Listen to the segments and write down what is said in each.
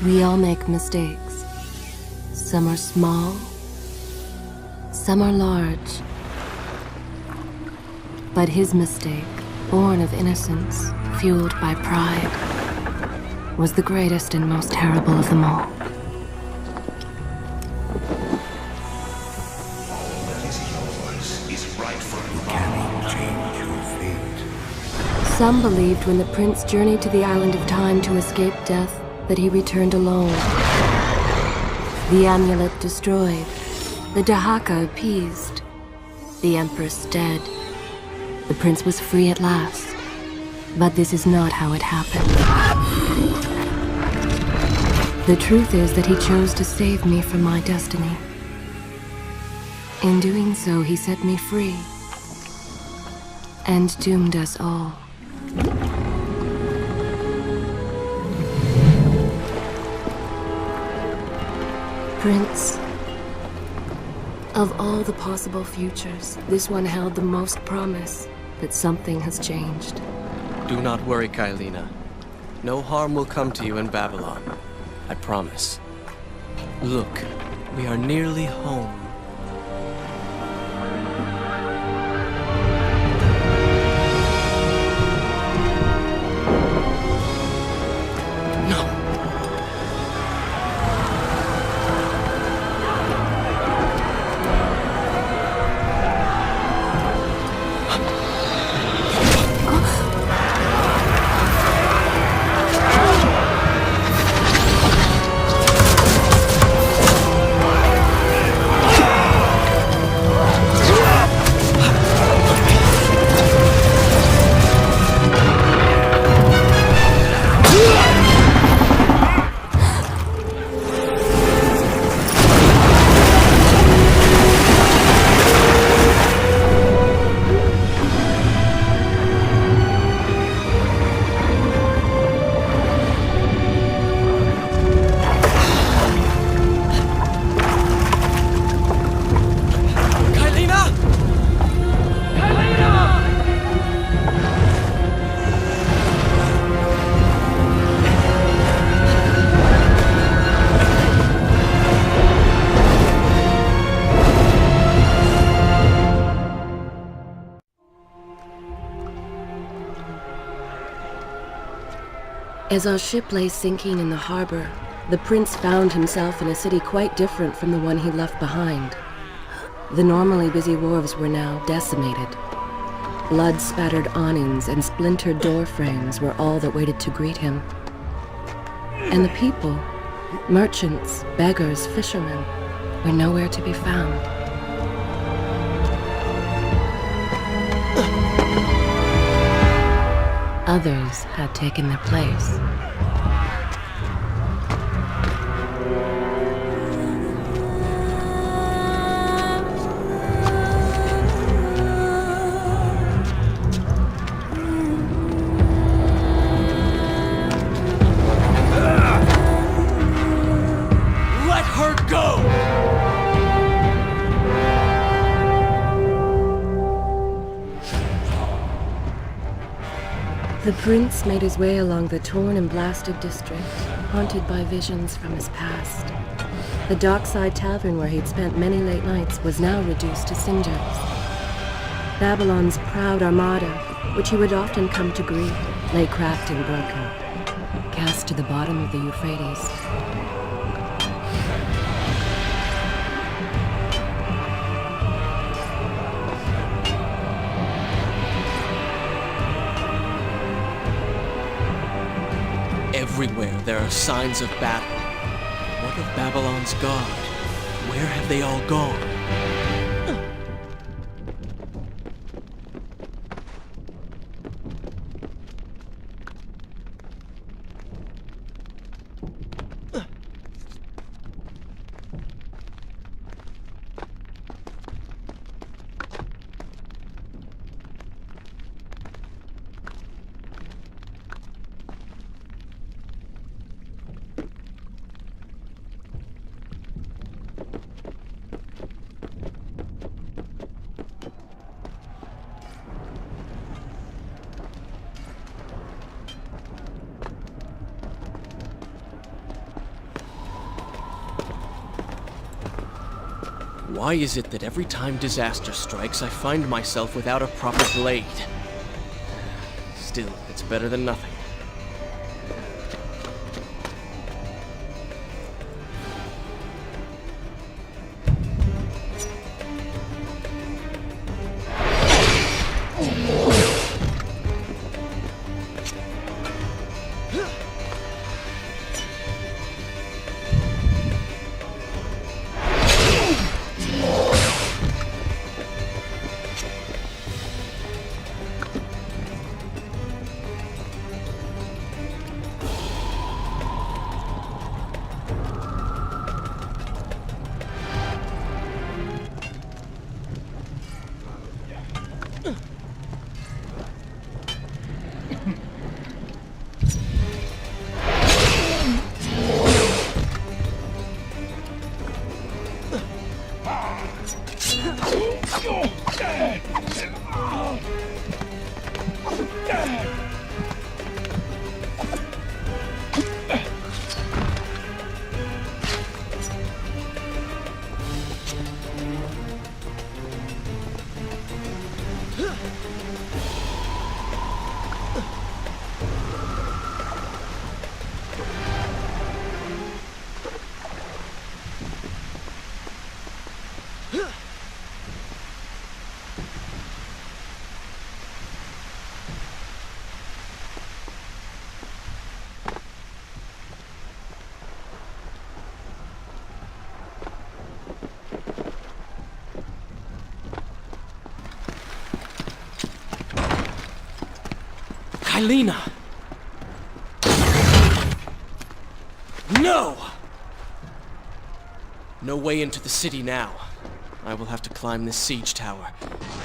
We all make mistakes. Some are small, some are large. But his mistake, born of innocence, fueled by pride, was the greatest and most terrible of them all. Some believed when the prince journeyed to the island of time to escape death that he returned alone. The amulet destroyed, the Dahaka appeased, the empress dead. The prince was free at last. But this is not how it happened. The truth is that he chose to save me from my destiny. In doing so, he set me free and doomed us all. Prince, of all the possible futures, this one held the most promise that something has changed. Do not worry, Kailina. No harm will come to you in Babylon. I promise. Look, we are nearly home. As our ship lay sinking in the harbor, the prince found himself in a city quite different from the one he left behind. The normally busy wharves were now decimated. Blood-spattered awnings and splintered door frames were all that waited to greet him. And the people, merchants, beggars, fishermen, were nowhere to be found. Others had taken their place. Let her go! The prince made his way along the torn and blasted district, haunted by visions from his past. The dockside tavern where he'd spent many late nights was now reduced to cinders. Babylon's proud armada, which he would often come to greet, lay cracked and broken, cast to the bottom of the Euphrates. Everywhere there are signs of battle. What of Babylon's guard? Where have they all gone? Why is it that every time disaster strikes, I find myself without a proper blade? Still, it's better than nothing. Kylina! No! No way into the city now. I will have to climb this siege tower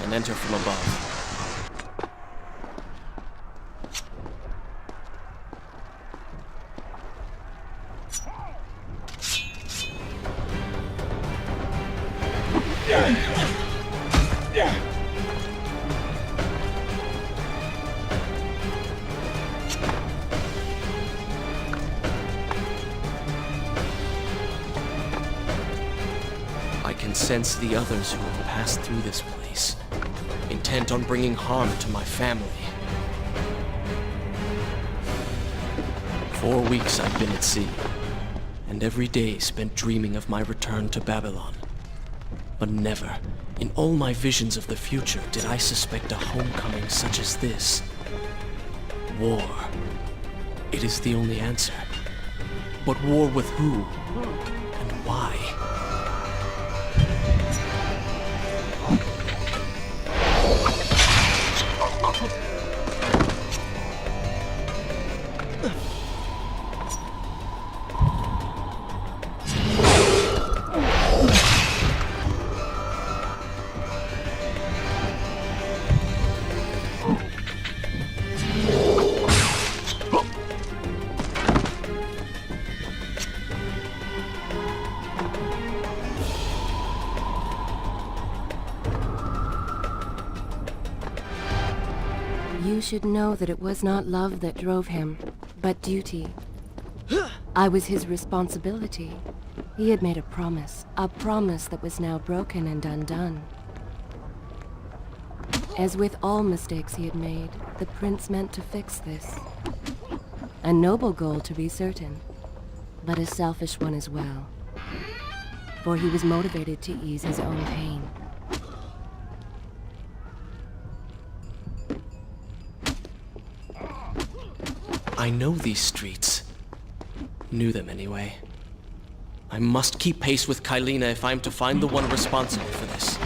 and enter from above. I can sense the others who have passed through this place, intent on bringing harm to my family. 4 weeks I've been at sea, and every day spent dreaming of my return to Babylon. But never, in all my visions of the future, did I suspect a homecoming such as this. War. It is the only answer. But war with who? And why? You should know that it was not love that drove him, but duty. I was his responsibility. He had made a promise that was now broken and undone. As with all mistakes he had made, the prince meant to fix this. A noble goal, to be certain, but a selfish one as well. For he was motivated to ease his own pain. I know these streets. Knew them anyway. I must keep pace with Kylina if I'm to find the one responsible for this.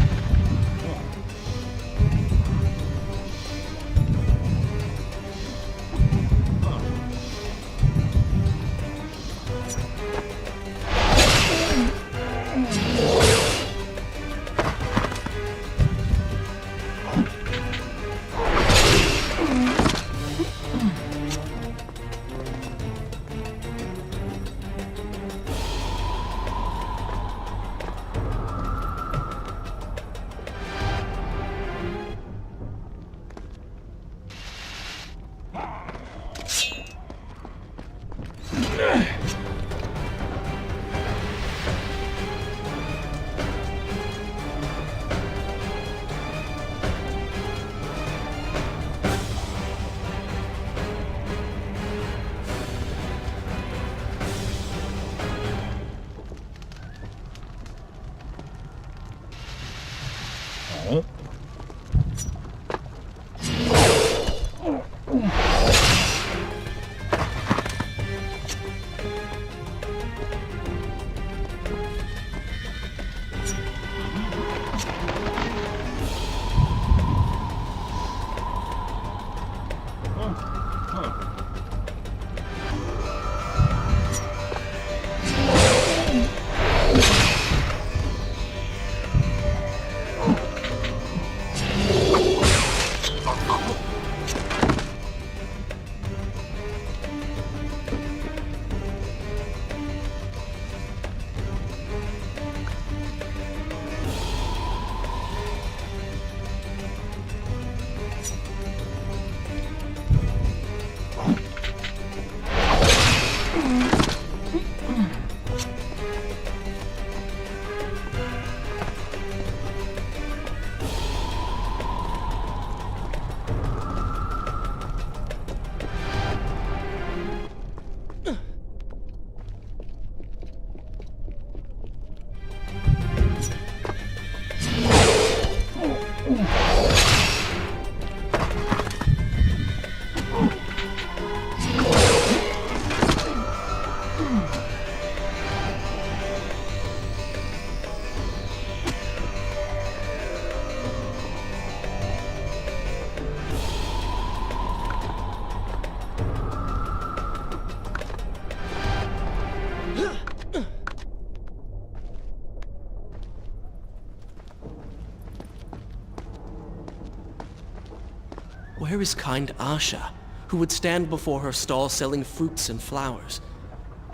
Where is kind Asha, who would stand before her stall selling fruits and flowers?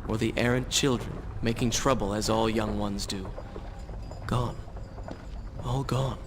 Or the errant children, making trouble as all young ones do? Gone. All gone.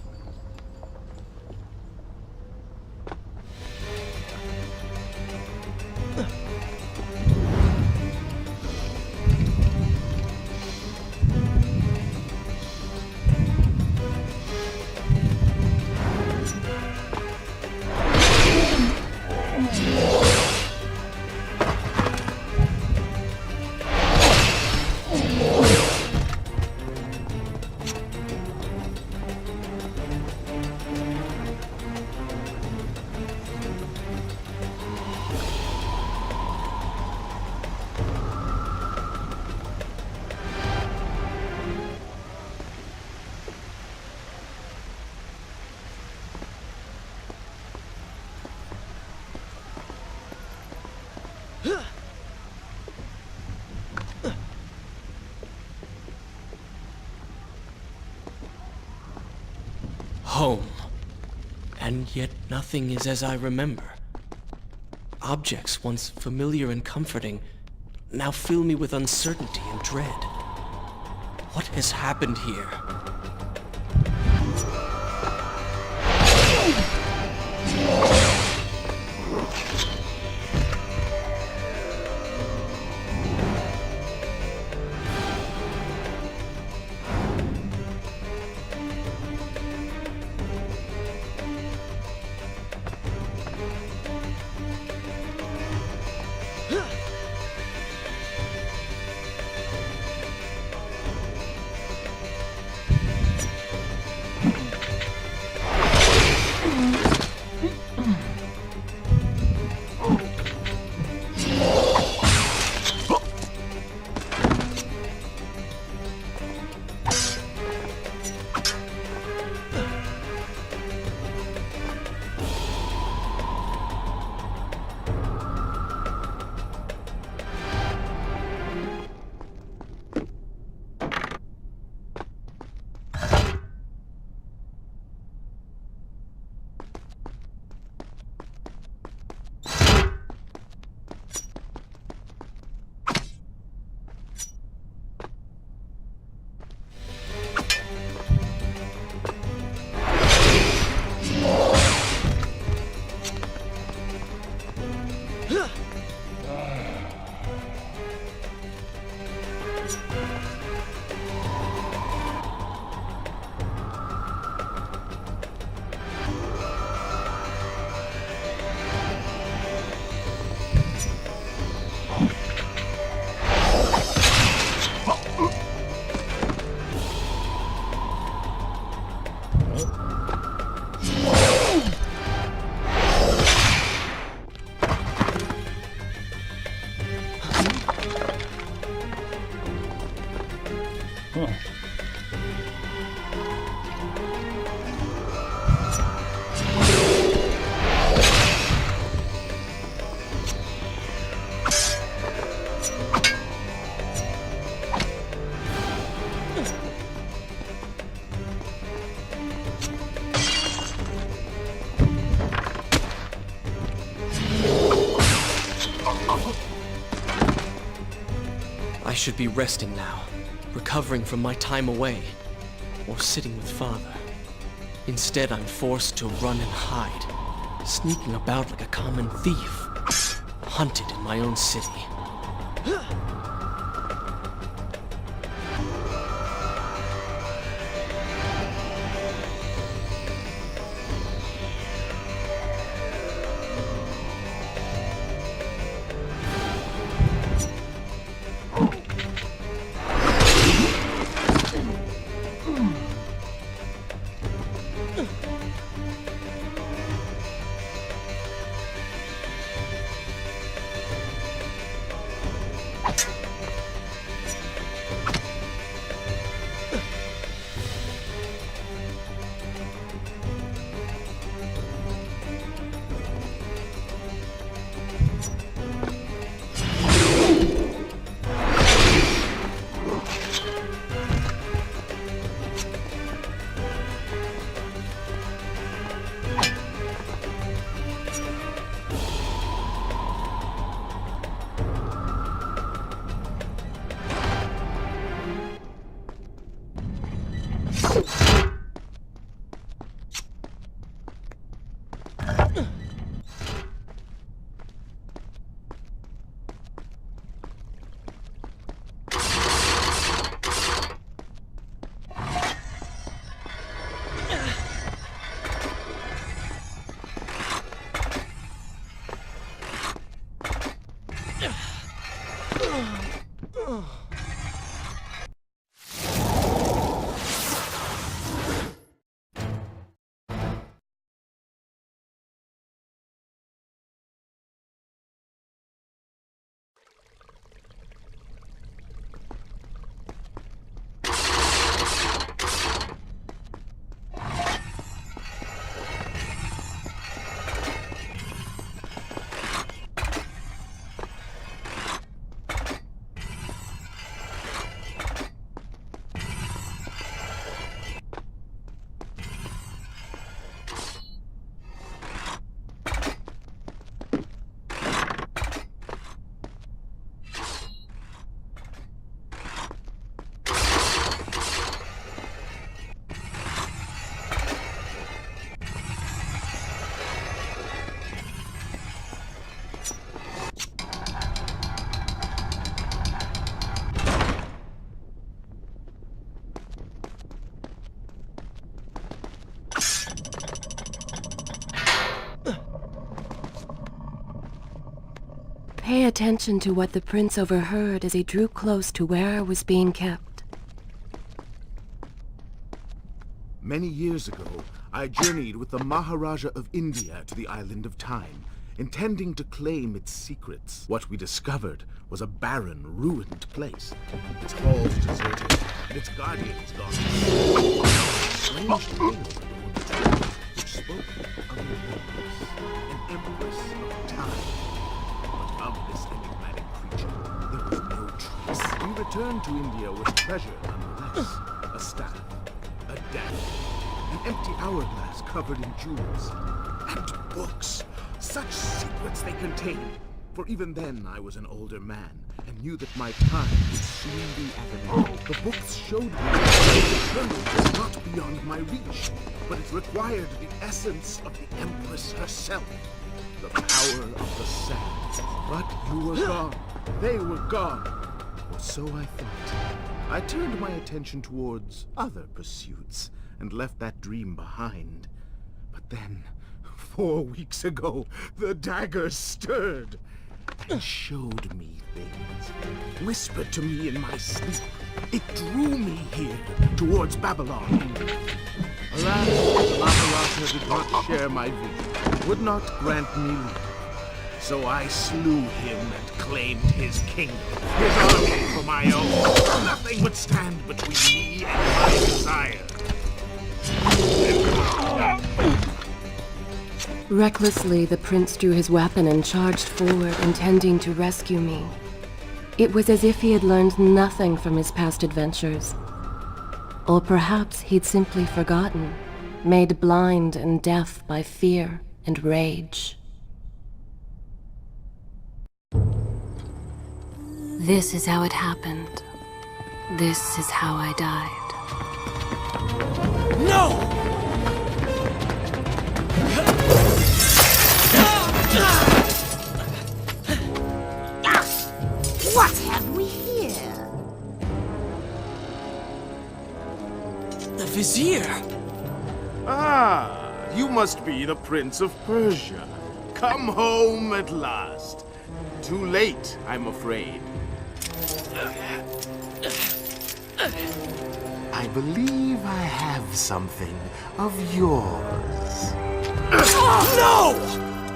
Home. And yet nothing is as I remember. Objects once familiar and comforting now fill me with uncertainty and dread. What has happened here? I should be resting now, recovering from my time away, or sitting with Father. Instead, I'm forced to run and hide, sneaking about like a common thief, hunted in my own city. attention to what the prince overheard as he drew close to where I was being kept. Many years ago, I journeyed with the Maharaja of India to the Island of Time, intending to claim its secrets. What we discovered was a barren, ruined place. Its halls deserted, and its guardians gone. Strange tale which spoke of an empress of time. But of this enigmatic creature, there was no trace. We returned to India with treasure nonetheless. A staff, a dagger, an empty hourglass covered in jewels, and books. Such secrets they contained. For even then I was an older man, and knew that my time would soon be at an end. The books showed me that the eternal was not beyond my reach, but it required the essence of the Empress herself, the power of the sand. But you were gone. They were gone. Or so I thought. I turned my attention towards other pursuits, and left that dream behind. But then, 4 weeks ago, the dagger stirred and showed me things, whispered to me in my sleep. It drew me here, towards Babylon. Alas, Maharaja did not share my vision, would not grant me leave. So I slew him and claimed his kingdom, his army for my own. Nothing would stand between me and my desire. Recklessly, the prince drew his weapon and charged forward, intending to rescue me. It was as if he had learned nothing from his past adventures. Or perhaps he'd simply forgotten, made blind and deaf by fear and rage. This is how it happened. This is how I died. No! What have we here? The Vizier! Ah, you must be the Prince of Persia. Come home at last. Too late, I'm afraid. I believe I have something of yours. No!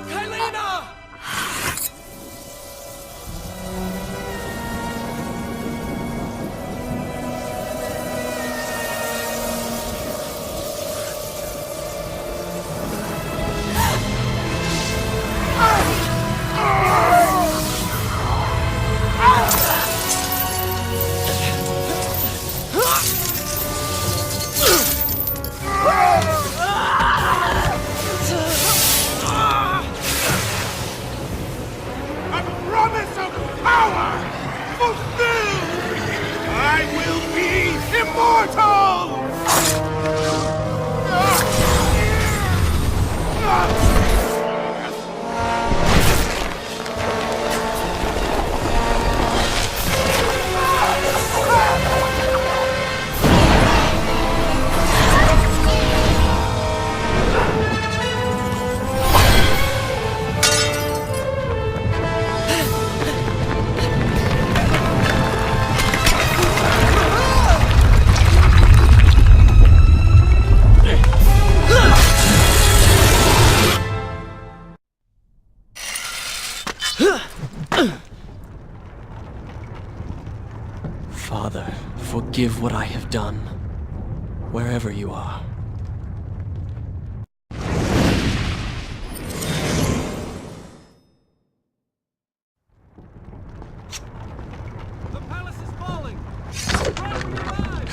Kylena! Father, forgive what I have done, wherever you are. The palace is falling! Try to revive!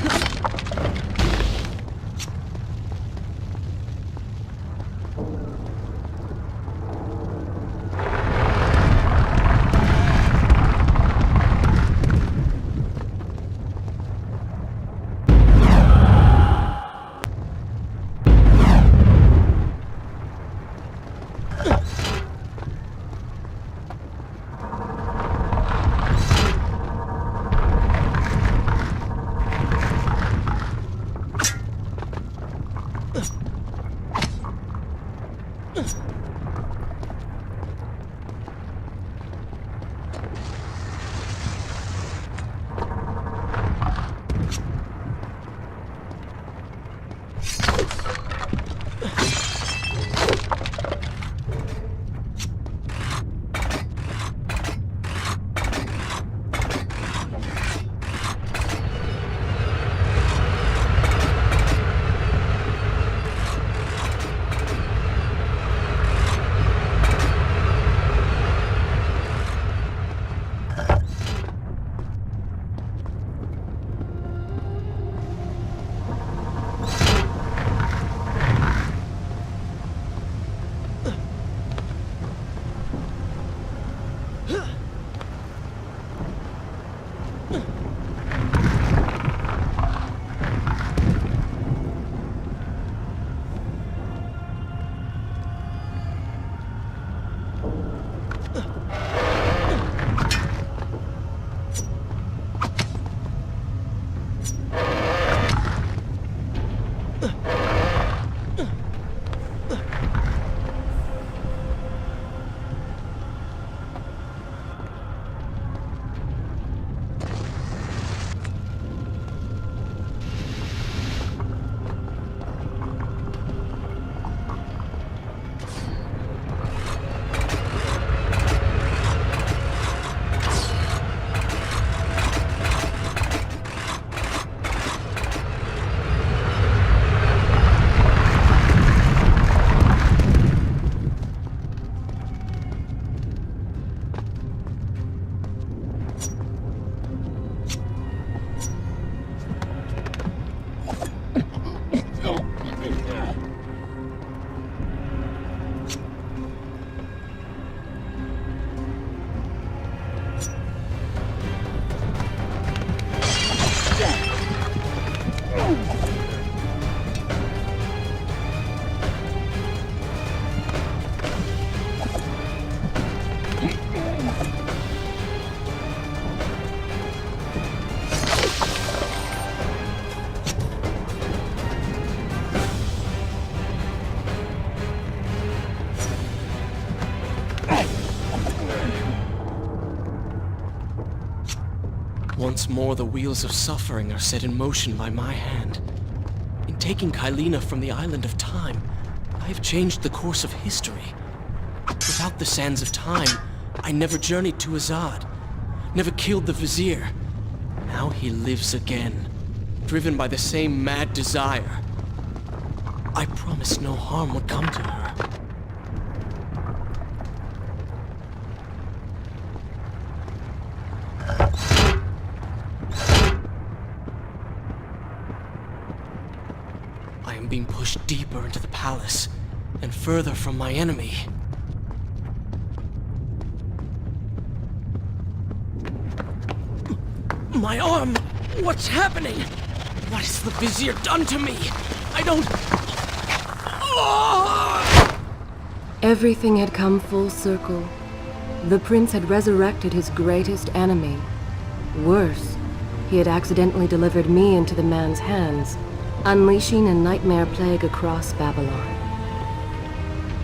Once more, the wheels of suffering are set in motion by my hand. In taking Kylina from the island of time, I have changed the course of history. Without the sands of time, I never journeyed to Azad, never killed the Vizier. Now he lives again, driven by the same mad desire. I promised no harm would come to her. I am being pushed deeper into the palace, and further from my enemy. My arm! What's happening? What has the Vizier done to me? I don't... Everything had come full circle. The prince had resurrected his greatest enemy. Worse, he had accidentally delivered me into the man's hands, unleashing a nightmare plague across Babylon.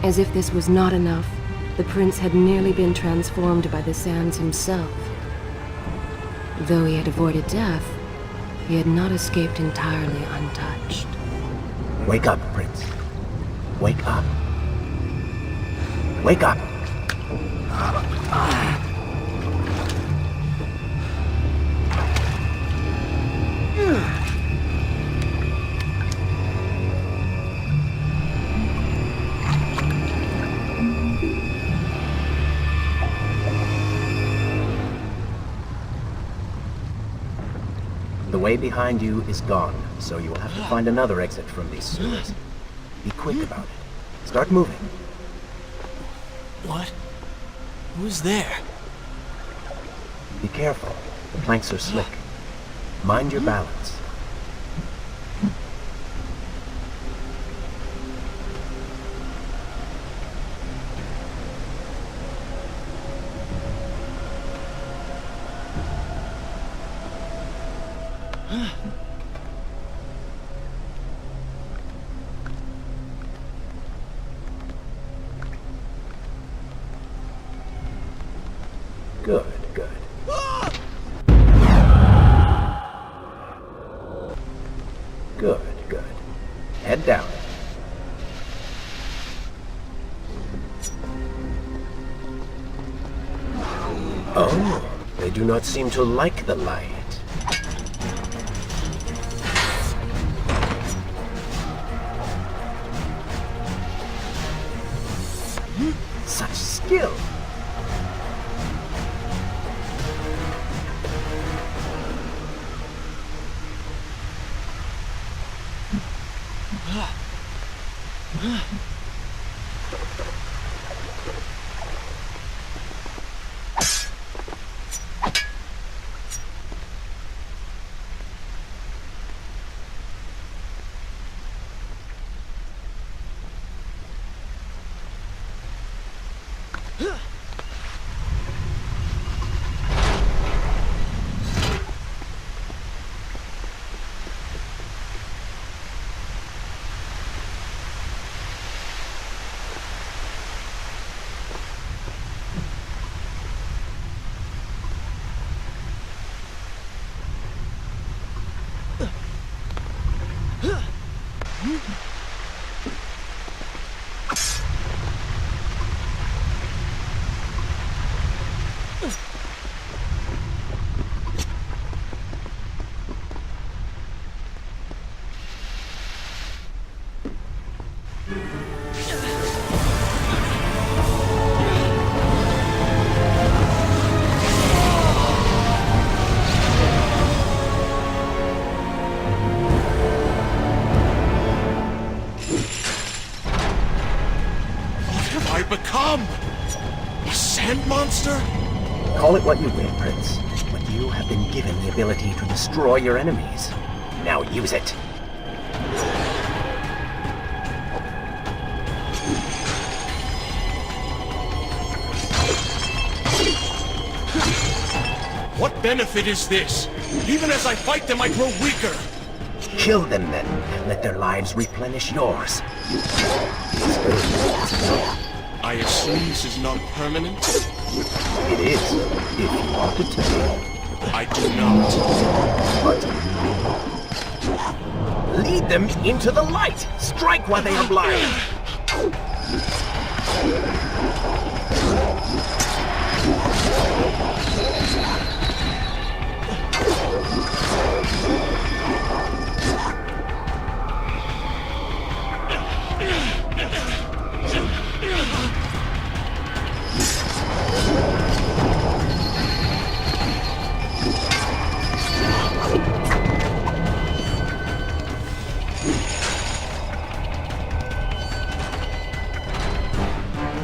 As if this was not enough, the prince had nearly been transformed by the sands himself. Though he had avoided death, he had not escaped entirely untouched. Wake up, Prince. Wake up. Wake up! The way behind you is gone, so you will have to find another exit from these sewers. Be quick about it. Start moving. What? Who's there? Be careful. The planks are slick. Mind your balance. Good, good. Good, good. Head down. Oh, they do not seem to like the light. Such skill! become? A sand monster? Call it what you will, Prince, but you have been given the ability to destroy your enemies. Now use it. What benefit is this? Even as I fight them, I grow weaker. Kill them then. Let their lives replenish yours. I assume this is not permanent? It is, if you want it to be. I do not. But lead them into the light! Strike while they are blind!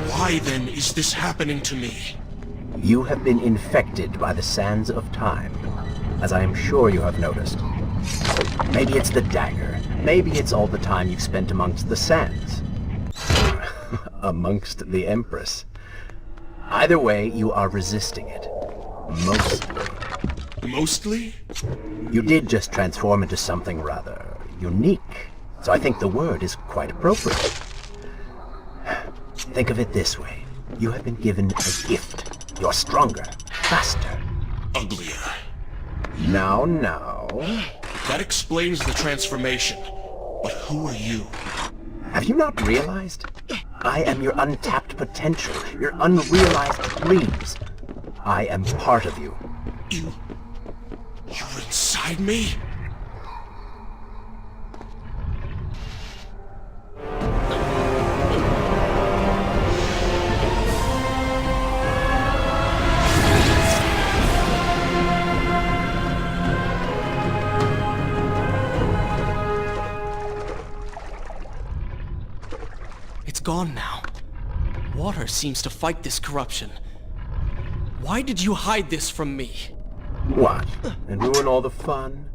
Why then is this happening to me? You have been infected by the sands of time, as I am sure you have noticed. Maybe it's the dagger. Maybe it's all the time you've spent amongst the sands. Amongst the Empress. Either way, you are resisting it. Mostly. Mostly? You did just transform into something rather unique, so I think the word is quite appropriate. Think of it this way. You have been given a gift. You're stronger, faster. Uglier. Now. That explains the transformation. But who are you? Have you not realized? I am your untapped potential, your unrealized dreams. I am part of you. You're inside me? It's gone now. Water seems to fight this corruption. Why did you hide this from me? What? And ruin all the fun?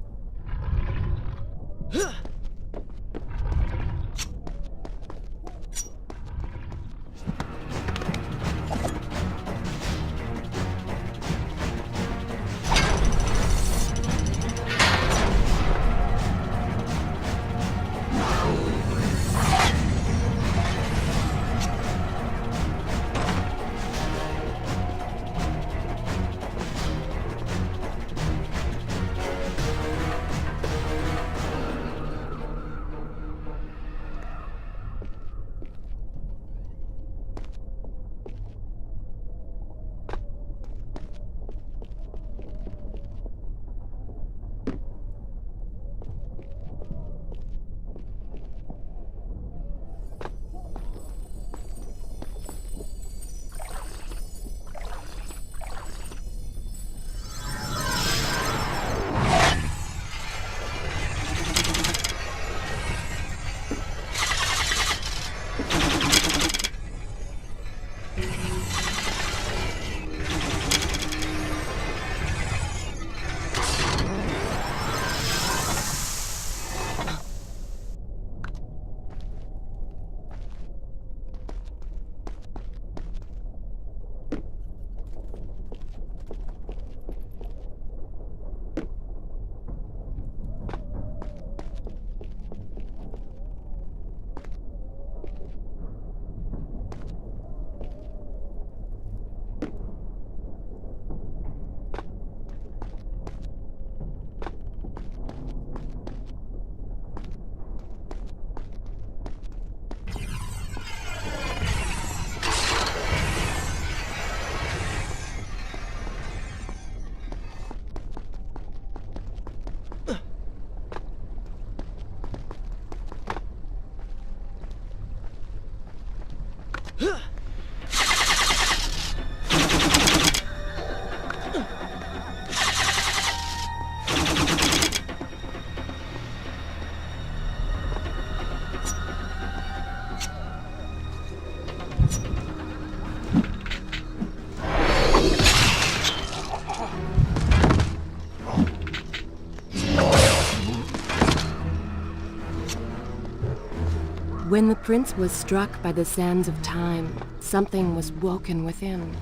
When the prince was struck by the sands of time, something was woken within.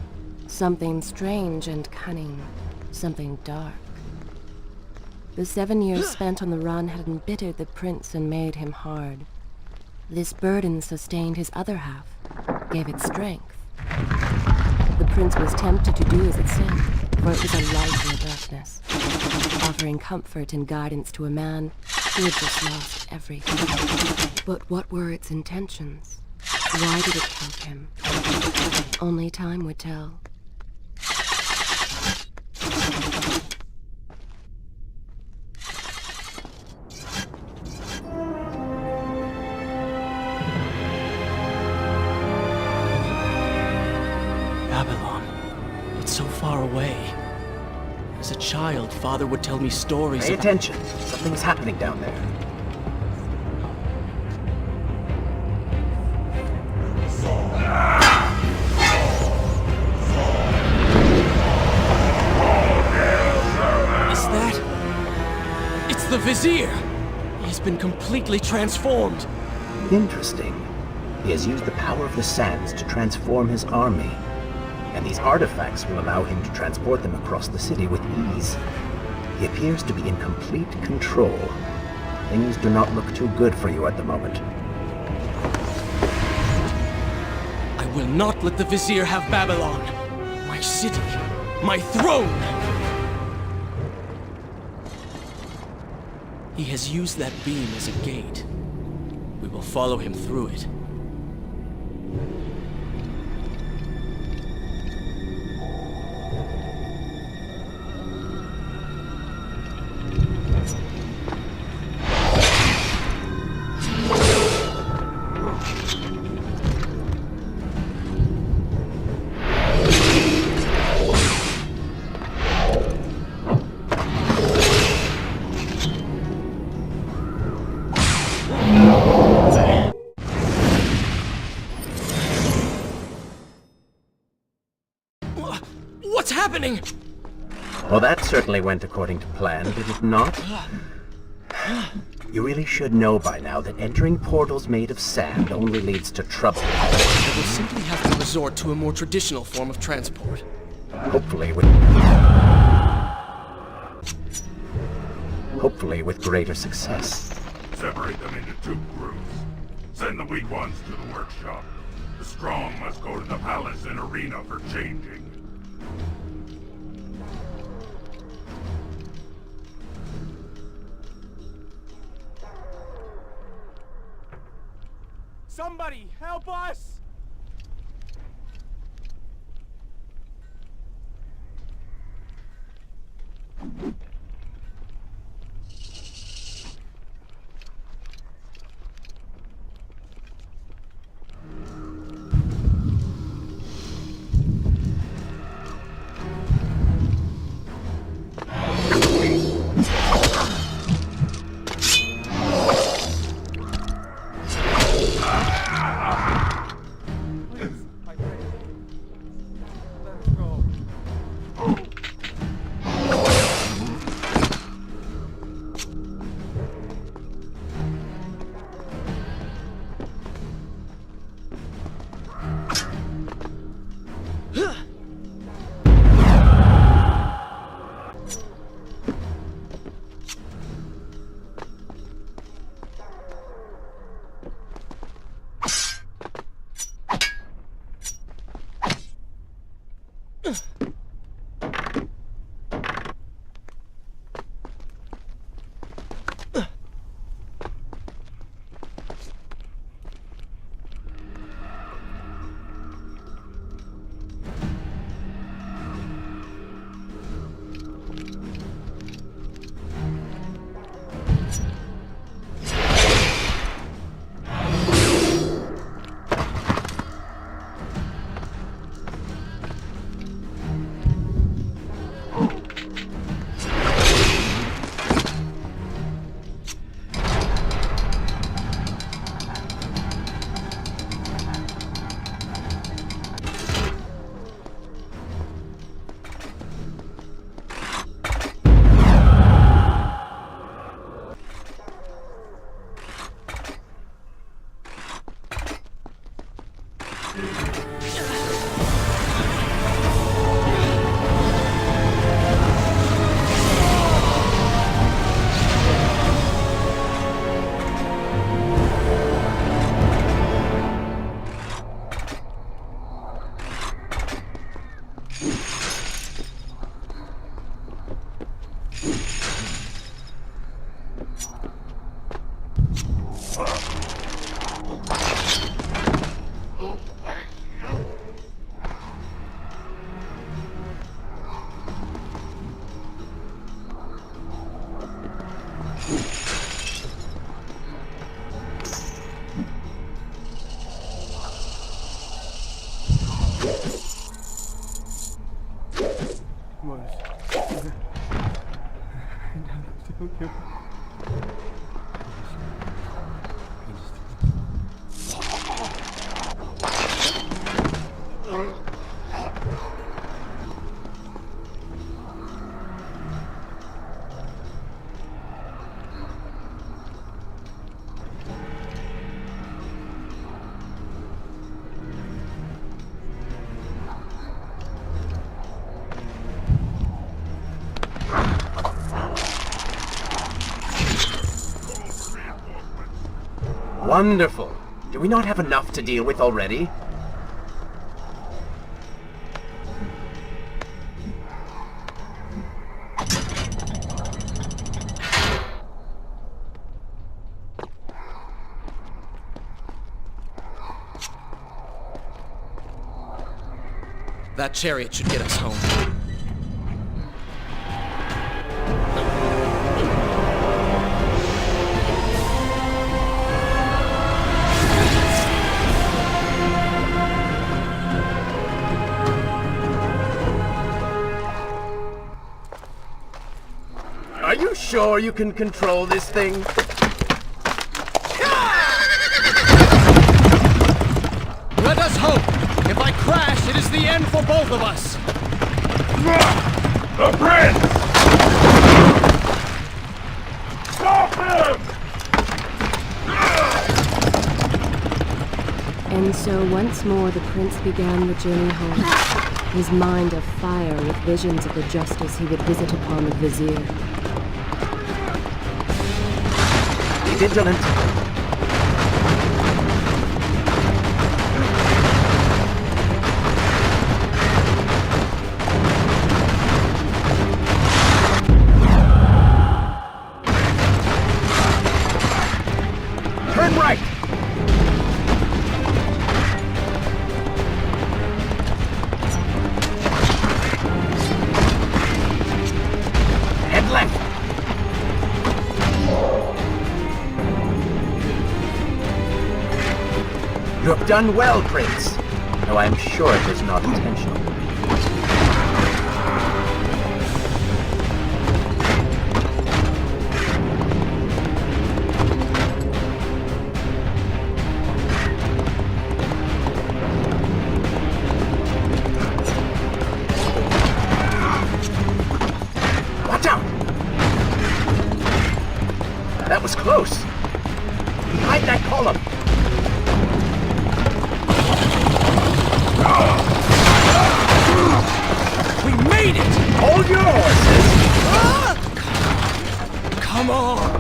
Something strange and cunning. Something dark. The 7 years spent on the run had embittered the prince and made him hard. This burden sustained his other half, gave it strength. The prince was tempted to do as it said, for it was a light in the darkness, offering comfort and guidance to a man who had just lost everything. But what were its intentions? Why did it help him? Only time would tell. Babylon. It's so far away. As a child, Father would tell me stories Pay about... attention. Something's happening down there. Is that... It's the Vizier! He has been completely transformed. Interesting. He has used the power of the sands to transform his army. And these artifacts will allow him to transport them across the city with ease. He appears to be in complete control. Things do not look too good for you at the moment. I will not let the Vizier have Babylon. My city. My throne! He has used that beam as a gate. We will follow him through it. What's happening? Well, that certainly went according to plan, did it not? You really should know by now that entering portals made of sand only leads to trouble. I will simply have to resort to a more traditional form of transport. Hopefully with greater success. Separate them into 2 groups. Send the weak ones to the workshop. The strong must go to the palace and arena for changing. Somebody, help us! Wonderful. Do we not have enough to deal with already? That chariot should get us home. Are you sure you can control this thing? Let us hope! If I crash, it is the end for both of us! The prince! Stop him! And so once more the prince began the journey home, his mind afire with visions of the justice he would visit upon the vizier. Be vigilant. Turn right! Head left! You have done well, Prince, though I am sure it was not intentional. Watch out! That was close. Behind that column. We made it! Hold your horses! Come on!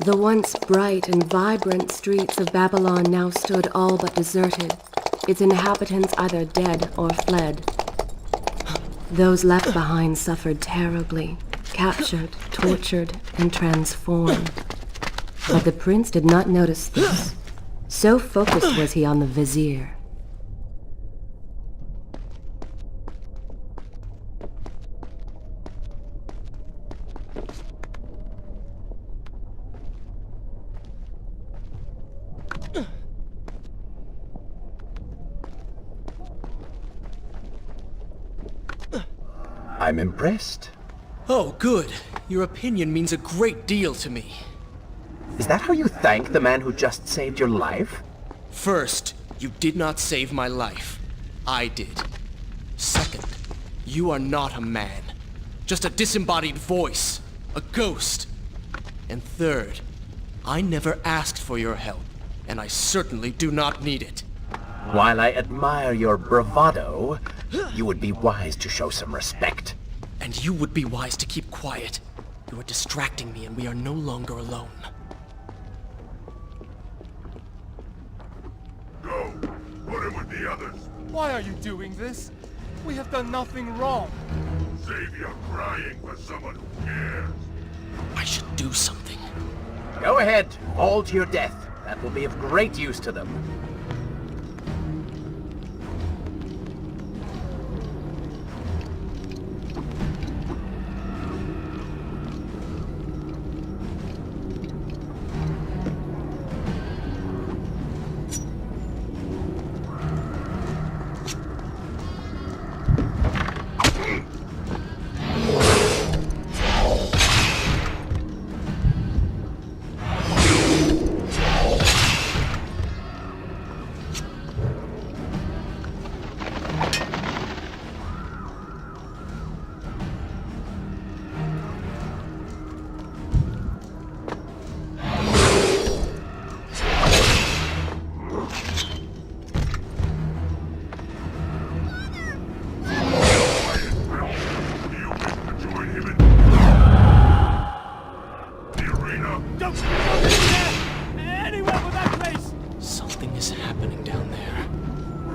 The once bright and vibrant streets of Babylon now stood all but deserted, its inhabitants either dead or fled. Those left behind suffered terribly, captured, tortured, and transformed. But the prince did not notice this. So focused was he on the vizier. I'm impressed. Oh, good. Your opinion means a great deal to me. Is that how you thank the man who just saved your life? First, you did not save my life. I did. Second, you are not a man. Just a disembodied voice. A ghost. And third, I never asked for your help, and I certainly do not need it. While I admire your bravado, you would be wise to show some respect. And you would be wise to keep quiet. You are distracting me and we are no longer alone. with the others. Why are you doing this? We have done nothing wrong. Save your crying for someone who cares. I should do something. Go ahead, all to your death. That will be of great use to them.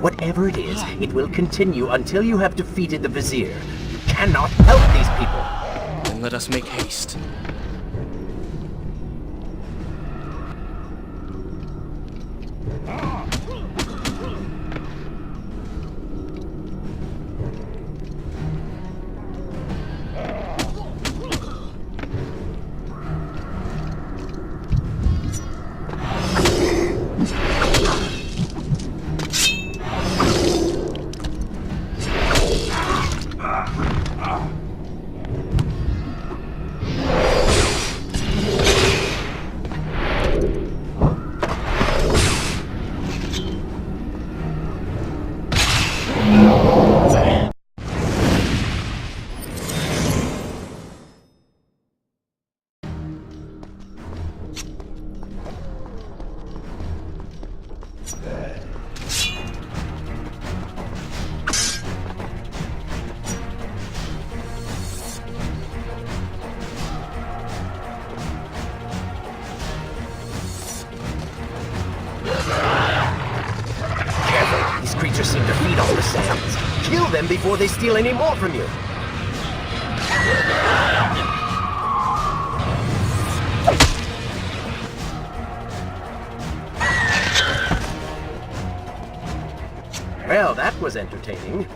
Whatever it is, it will continue until you have defeated the Vizier. You cannot help these people. Then let us make haste. These creatures seem to feed on the sands. Kill them before they steal any more from you. Well, that was entertaining.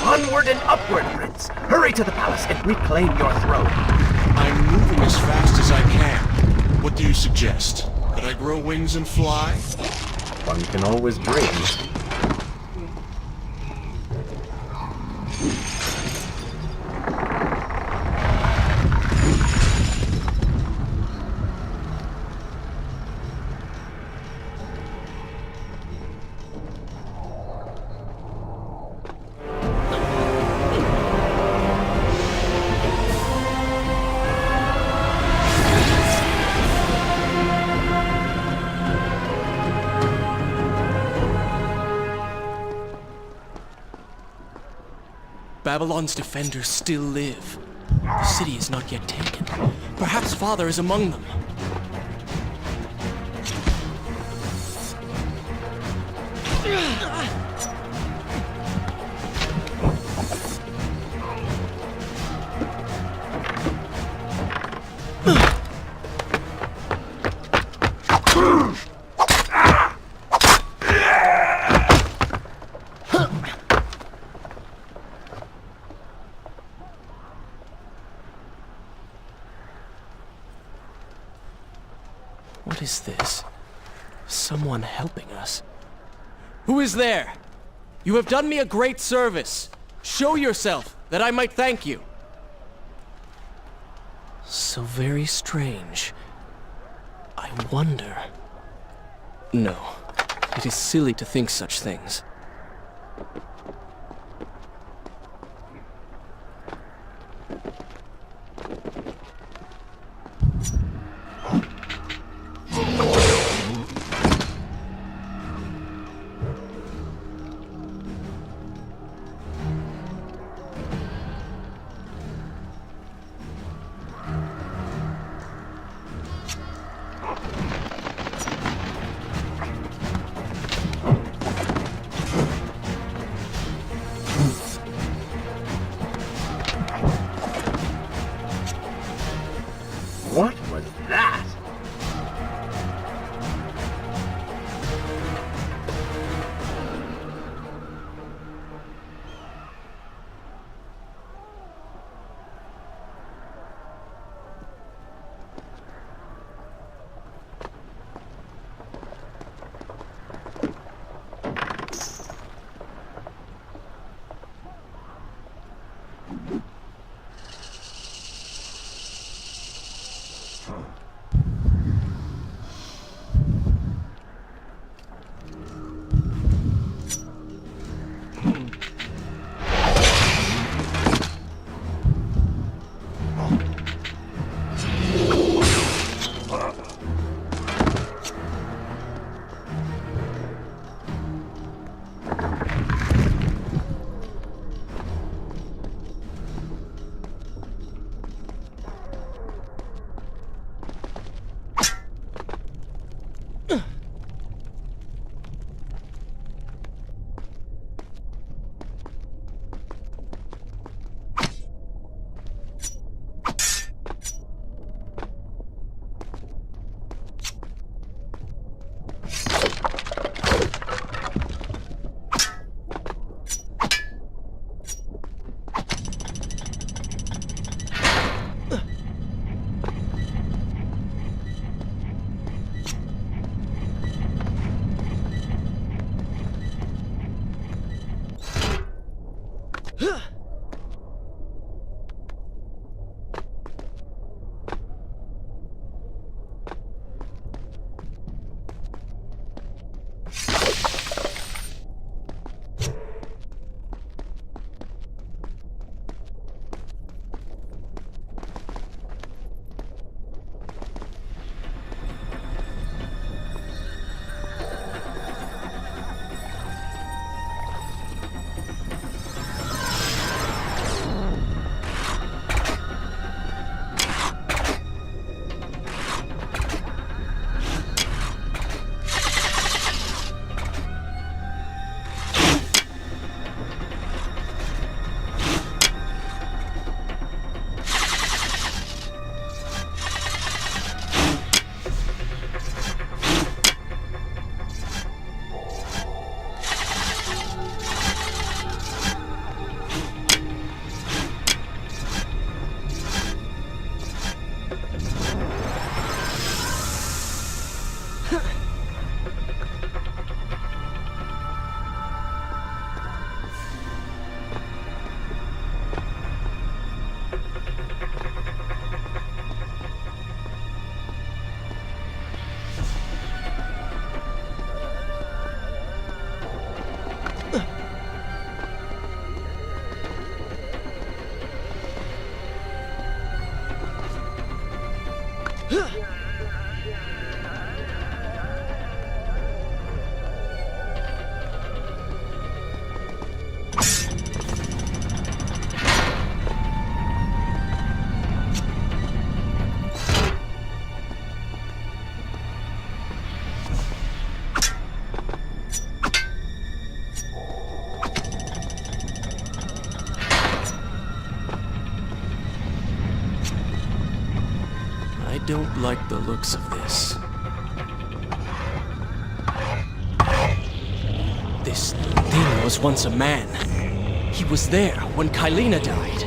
Onward and upward, Prince! Hurry to the palace and reclaim your throne! I'm moving as fast as I can. What do you suggest? That I grow wings and fly? One can always dream. Babylon's defenders still live. The city is not yet taken. Perhaps Father is among them. is this? Someone helping us. Who is there? You have done me a great service. Show yourself, that I might thank you. So very strange. I wonder... No, it is silly to think such things. What was that? I don't like the looks of this. This thing was once a man. He was there when Kylina died.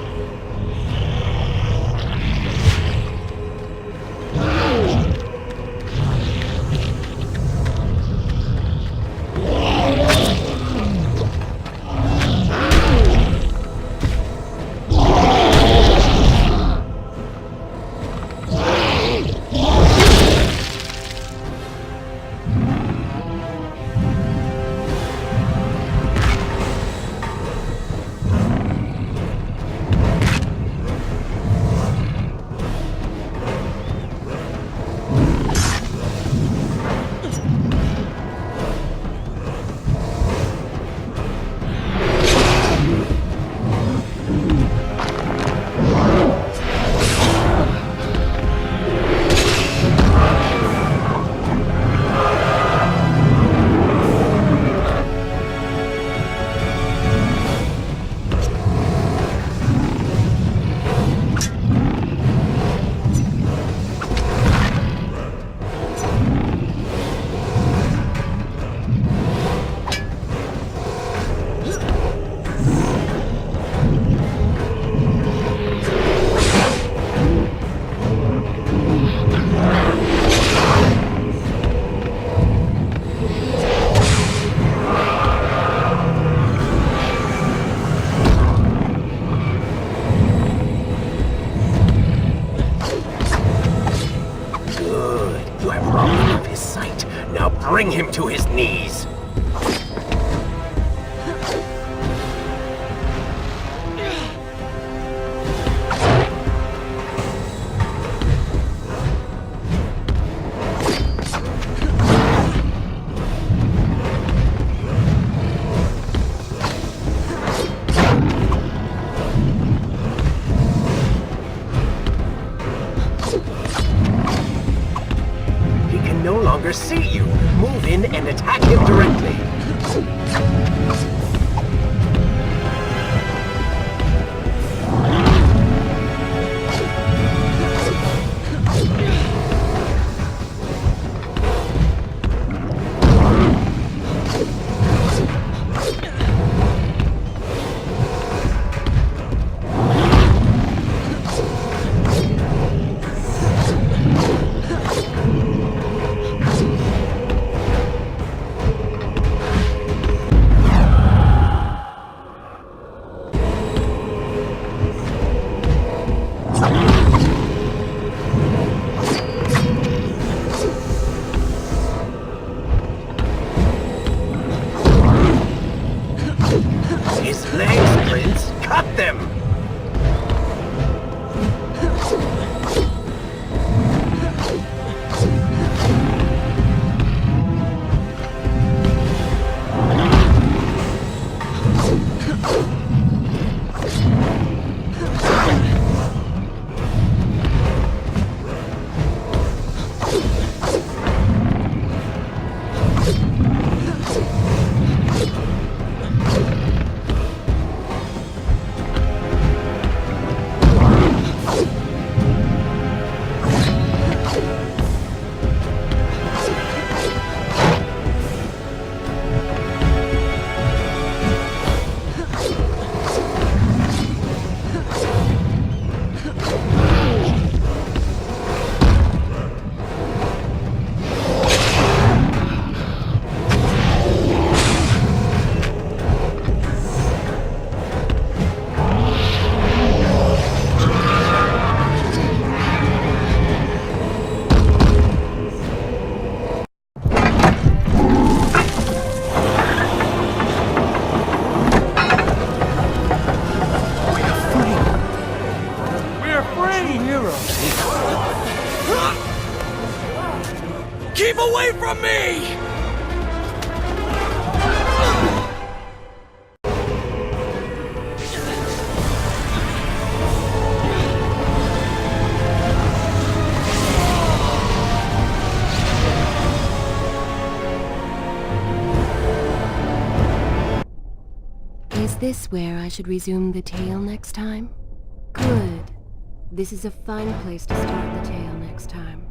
got them! Keep away from me! Is this where I should resume the tale next time? Good. This is a fine place to start the tale next time.